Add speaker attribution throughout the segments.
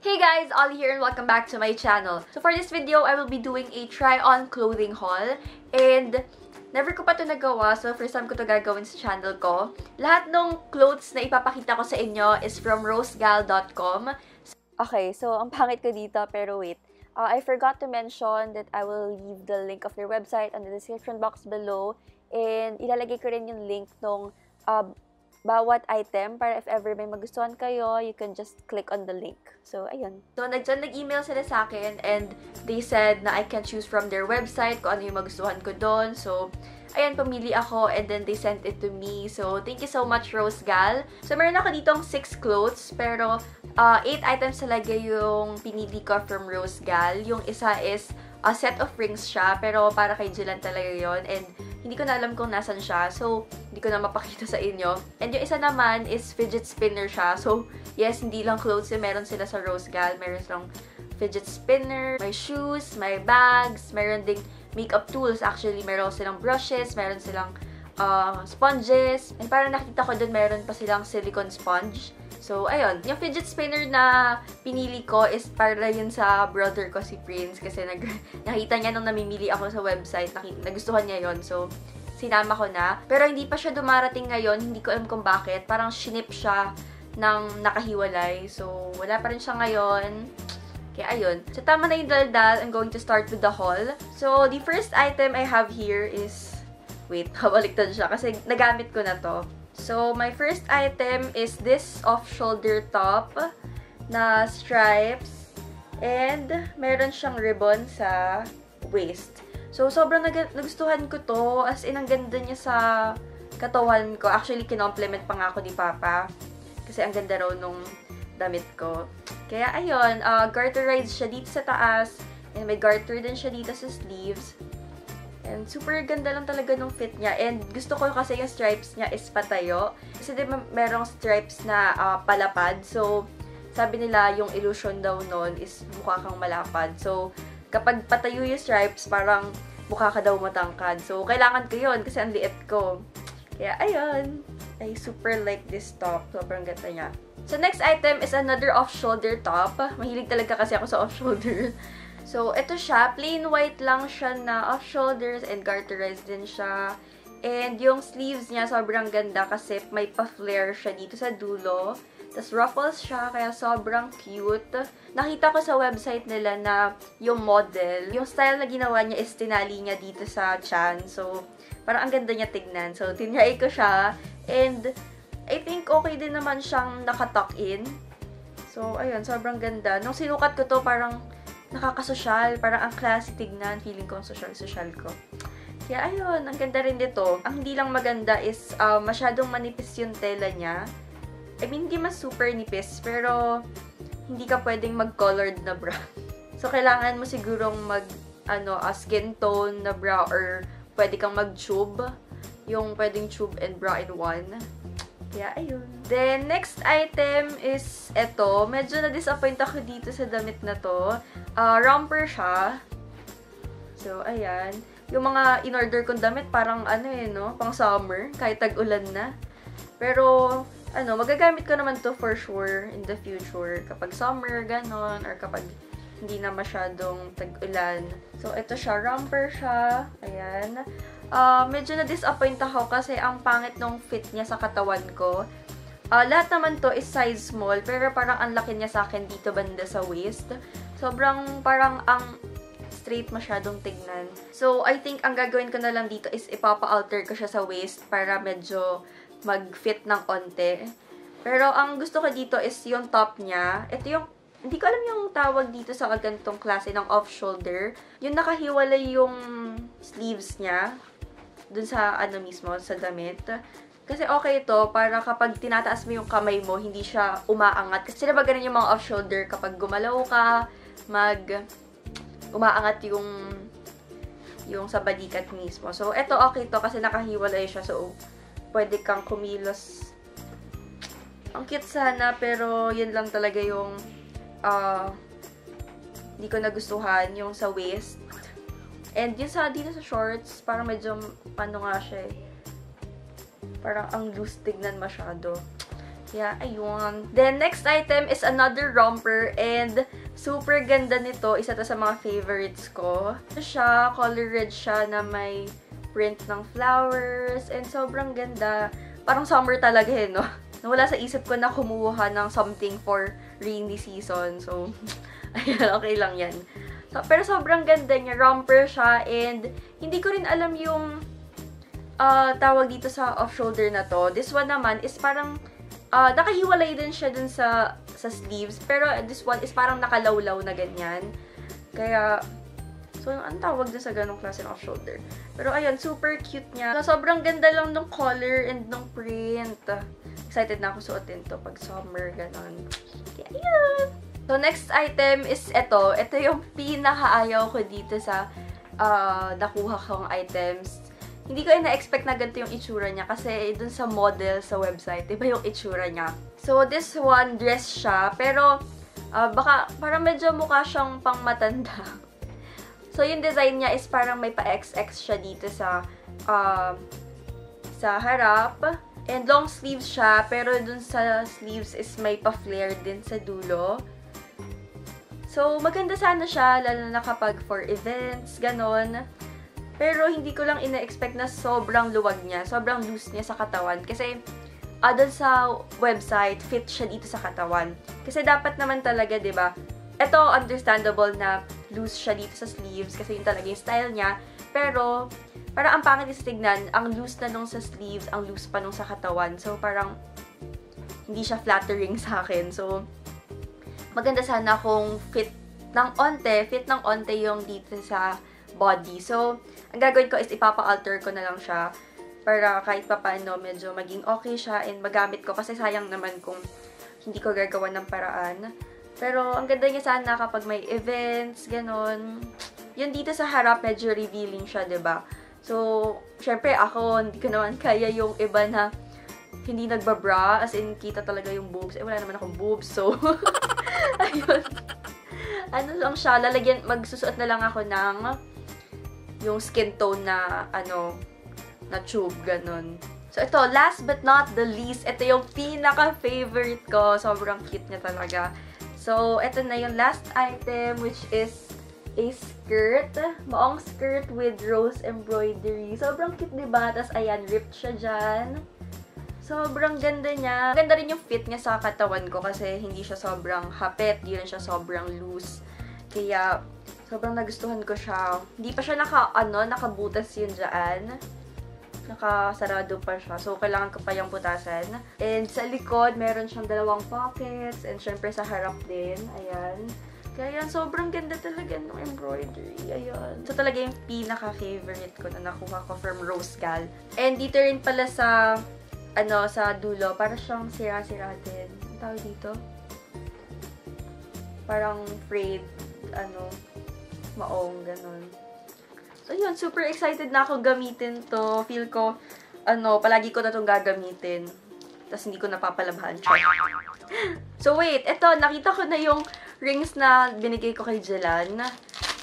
Speaker 1: Hey guys, Ollie here and welcome back to my channel. So for this video, I will be doing a try-on clothing haul. And never ko pa ito nagawa, so first time ko ito gagawin sa channel ko. Lahat ng clothes na ipapakita ko sa inyo is from rosegal.com. Okay, so ang pangit ko dito, pero wait. I forgot to mention that I will leave the link of their website on the description box below. And ilalagay ko rin yung link nung bawat item para if ever may magustuhan kayo, you can just click on the link. So, ayun. So, nag-email sila sa akin and they said na I can choose from their website kung ano yung magustuhan ko doon. So, ayan, pamili ako and then they sent it to me. So, thank you so much, Rosegal. So, meron ako ditong 6 clothes pero 8 items talaga yung pinili ko from Rosegal. Yung isa is a set of rings siya pero para kay Jilan talaga yon and hindi ko na alam kung nasan siya. So, hindi ko na mapakita sa inyo. And yung isa naman is fidget spinner siya. So, yes, hindi lang clothes yung meron sila sa Rosegal. Meron silang fidget spinner, may shoes, may bags, meron ding makeup tools. Actually, meron silang brushes, meron silang sponges. And parang nakita ko dun, meron pa silang silicone sponge. So, ayun. Yung fidget spinner na pinili ko is para yun sa brother ko, si Prince. Kasi nakita niya nung namimili ako sa website. Nagustuhan niya yun. So, sinama ko na. Pero hindi pa siya dumarating ngayon. Hindi ko alam kung bakit. Parang shinip siya ng nakahiwalay. So, wala pa rin siya ngayon. Kaya, ayun. So, tama na yung daldal. I'm going to start with the haul. So, the first item I have here is... Wait, kabaliktad siya. Kasi nagamit ko na to. So, my first item is this off-shoulder top na stripes. And, meron siyang ribbon sa waist. So, sobrang nagustuhan ko to. As in, ang ganda niya sa katawan ko. Actually, kinomplement pa nga ako ni Papa. Kasi ang ganda raw nung damit ko. Kaya, ayun. Garterized siya dito sa taas. And may garter din siya dito sa sleeves. And super ganda lang talaga nung fit niya. And gusto ko kasi yung stripes niya is patayo. Kasi diba merong stripes na palapad. So, sabi nila yung illusion daw nun is mukha kang malapad. So, kapag patayo yung stripes, parang mukha ka daw matangkad. So, kailangan ko yun kasi ang liit ko. Kaya, ayun. I super like this top. Sobrang ganda niya. So, next item is another off-shoulder top. Mahilig talaga kasi ako sa off-shoulder. So, ito siya. Plain white lang siya na off-shoulders and garterized din siya. And yung sleeves niya sobrang ganda kasi may pa-flare siya dito sa dulo. Tapos ruffles siya, kaya sobrang cute. Nakita ko sa website nila na yung model, yung style na ginawa niya is tinali niya dito sa chan. So, parang ang ganda niya tignan. So, tinry ko siya. And, I think okay din naman siyang naka-tuck in. So, ayun, sobrang ganda. Nung sinukat ko to, parang nakakasosyal. Parang ang classy tignan. Feeling ko ang social-social ko. Kaya, ayun, ang ganda rin dito. Ang hindi lang maganda is masyadong manipis yung tela niya. I mean, hindi mas super nipis, pero hindi ka pwedeng mag-colored na bra. So, kailangan mo sigurong skin tone na bra or pwede kang mag-tube. Yung pwedeng tube and bra in one. Kaya, ayun. Then, next item is ito. Medyo na-disappoint ako dito sa damit na to. Romper siya. So, ayan. Yung mga in-order kong damit, parang pang summer. Kahit tag-ulan na. Pero, magagamit ko naman to for sure in the future. Kapag summer, ganon. Or kapag hindi na masyadong tag-ulan. So, ito siya. Romper siya. Ayan. Medyo na-disappoint ako kasi ang pangit nung fit niya sa katawan ko. Lahat naman to is size small, pero parang ang laki niya sa akin dito banda sa waist. Sobrang parang ang straight masyadong tignan. So, I think ang gagawin ko na lang dito is ipapa-alter ko siya sa waist para medyo mag-fit ng onte. Pero ang gusto ko dito is yung top niya. Ito yung, hindi ko alam yung tawag dito sa ganitong klase ng off-shoulder. Yung nakahiwalay yung sleeves niya dun sa mismo, sa damit. Kasi okay ito, para kapag tinataas mo yung kamay mo, hindi siya umaangat. Kasi diba ganun yung mga off-shoulder, kapag gumalaw ka, umaangat yung sa balikat mismo. So, ito okay to kasi nakahiwalay siya. So, pwede kang kumilos. Ang cute sana, pero yun lang talaga yung hindi ko nagustuhan, yung sa waist. And yun dito sa shorts, parang medyo, nga siya eh. Parang ang loose tignan masyado. Yeah, ayun. Then, next item is another romper and super ganda nito. Isa to sa mga favorites ko. Ito siya, color red siya na may print ng flowers and sobrang ganda. Parang summer talaga no? Nawala sa isip ko na kumuha ng something for rainy season. So, ayun, okay lang yan. So, pero sobrang ganda niya. Romper siya and hindi ko rin alam yung tawag dito sa off-shoulder na to. This one naman is parang nakahiwalay din siya dun sa sleeves. Pero this one is parang nakalawlaw na ganyan. Kaya, so ang tawag din sa ganong klase ng off-shoulder. Pero ayun, super cute niya. So, sobrang ganda lang ng color and ng print. Excited na ako suotin to pag summer, ganon. Kaya ayun! So, next item is ito. Ito yung pinakaayaw ko dito sa nakuha kong items. Hindi ko na-expect na ganito yung itsura niya kasi dun sa model sa website, iba yung itsura niya. So, this one, dress siya, pero baka parang medyo mukha siyang pang matanda. So, yung design niya is parang may pa-XX siya dito sa harap. And long sleeves siya, pero dun sa sleeves is may pa-flare din sa dulo. So, maganda sana siya, lalo na kapag for events, ganon. Pero hindi ko lang ina-expect na sobrang luwag niya, sobrang loose niya sa katawan. Kasi, doon sa website, fit siya dito sa katawan. Kasi dapat naman talaga, di ba? Ito, understandable na loose siya dito sa sleeves kasi yun talaga yung style niya. Pero, parang ang pangit is tignan, ang loose na nung sa sleeves, ang loose pa nung sa katawan. So, parang, hindi siya flattering sa akin. So, maganda sana kung fit ng onte yung dito sa body. So, ang gagawin ko is ipapa-alter ko na lang siya para kahit papaano medyo maging okay siya and magamit ko kasi sayang naman kung hindi ko gagawa ng paraan. Pero, ang ganda niya sana kapag may events, ganon. Yun dito sa harap, medyo revealing siya, diba? So, syempre ako, hindi ko naman kaya yung iba na hindi nagbabra, as in, kita talaga yung boobs. Eh, wala naman akong boobs, so, ayun. Ano lang siya, magsusuot na lang ako ng yung skin tone na, na tube, ganun. So, ito, last but not the least, ito yung pinaka-favorite ko. Sobrang cute niya talaga. So, ito na yung last item, which is a skirt. Maong skirt with rose embroidery. Sobrang cute, diba? Tapos, ayan, ripped siya dyan. Sobrang ganda niya. Ganda rin yung fit niya sa katawan ko kasi hindi siya sobrang hapet, hindi rin siya sobrang loose. Kaya, sobrang nagustuhan ko siya. Hindi pa siya nakabutas yun dyan. Nakasarado pa siya. So, kailangan ko pa yung butasan. And sa likod, meron siyang 2 pockets. And syempre sa harap din. Ayan. Kaya yan, sobrang ganda talaga ng embroidery. Ayan. So, talaga yung pinaka-favorite ko na nakuha ko from Rose Gal. And dito rin pala sa sa dulo, para siyang sira-sira din. Ang tawag dito? Parang frayed, maong, ganun. So, yun, super excited na ako gamitin to. Feel ko, palagi ko na itong gagamitin. Tapos, hindi ko napapalabahan siya. So, wait, eto, nakita ko na yung rings na binigay ko kay Jelan.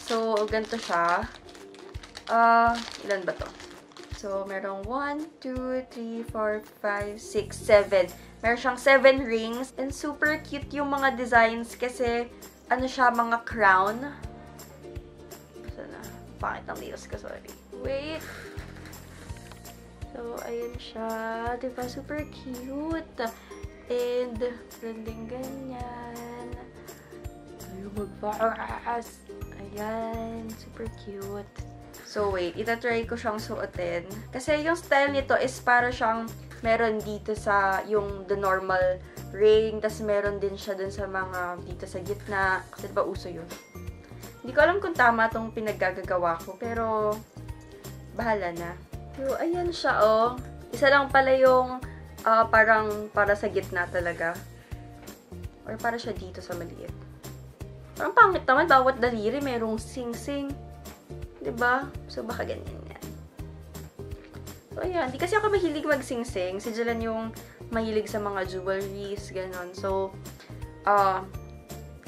Speaker 1: So, ganito siya. Ilan ba to? So, merong 1, 2, 3, 4, 5, 6, 7. Meron siyang 7 rings. And super cute yung mga designs kasi, siya, mga crown. Sana, pangit ang nails ko, sorry. Wait. So, ayun siya. Diba? Super cute. And, trending ganyan. Ayaw magpaas. Ayan. Super cute. So, wait. Itatry ko siyang suotin. Kasi yung style nito is para siyang meron dito sa yung the normal ring. Tapos meron din siya dun sa mga dito sa gitna. Kasi diba uso yun? Hindi ko alam kung tama itong pinaggagawa ko. Pero, bahala na. So, ayan siya, oh. Isa lang pala yung parang para sa gitna talaga. Or para siya dito sa maliit. Parang pangit naman. Bawat daliri merong sing-sing. Diba? So, baka ganyan yan. So, ayan. Di kasi ako mahilig mag-sing-sing. Si Jelan yung mahilig sa mga jewelries, ganon. So,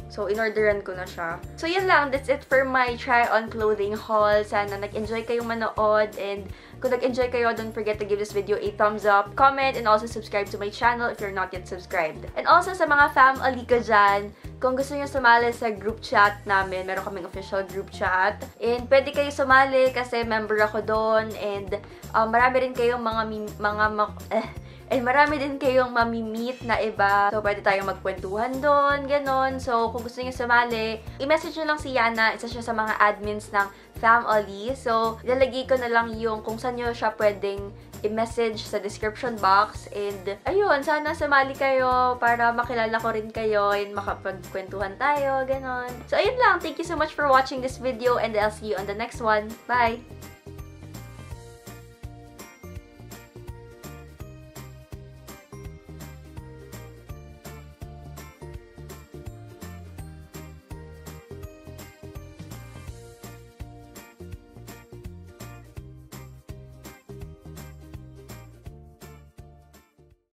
Speaker 1: So, in-orderan ko na siya. So, yun lang. That's it for my try-on clothing haul. Sana nag-enjoy kayong manood. And kung nag-enjoy kayo, don't forget to give this video a thumbs up, comment, and also subscribe to my channel if you're not yet subscribed. And also, sa mga family ko dyan, kung gusto niyo sumali sa group chat namin, meron kaming official group chat. And pwede kayo sumali kasi member ako doon. And marami rin kayong And marami din kayong mamimit na iba. So, pwede tayong magkwentuhan doon, ganon. So, kung gusto niyo sumali, i-message nyo lang si Yana. Isa siya sa mga admins ng Family. So, ilalagay ko na lang yung kung saan nyo siya pwedeng i-message sa description box. And, ayun, sana sumali kayo para makilala ko rin kayo and makapagkwentuhan tayo, ganon. So, ayun lang. Thank you so much for watching this video and I'll see you on the next one. Bye!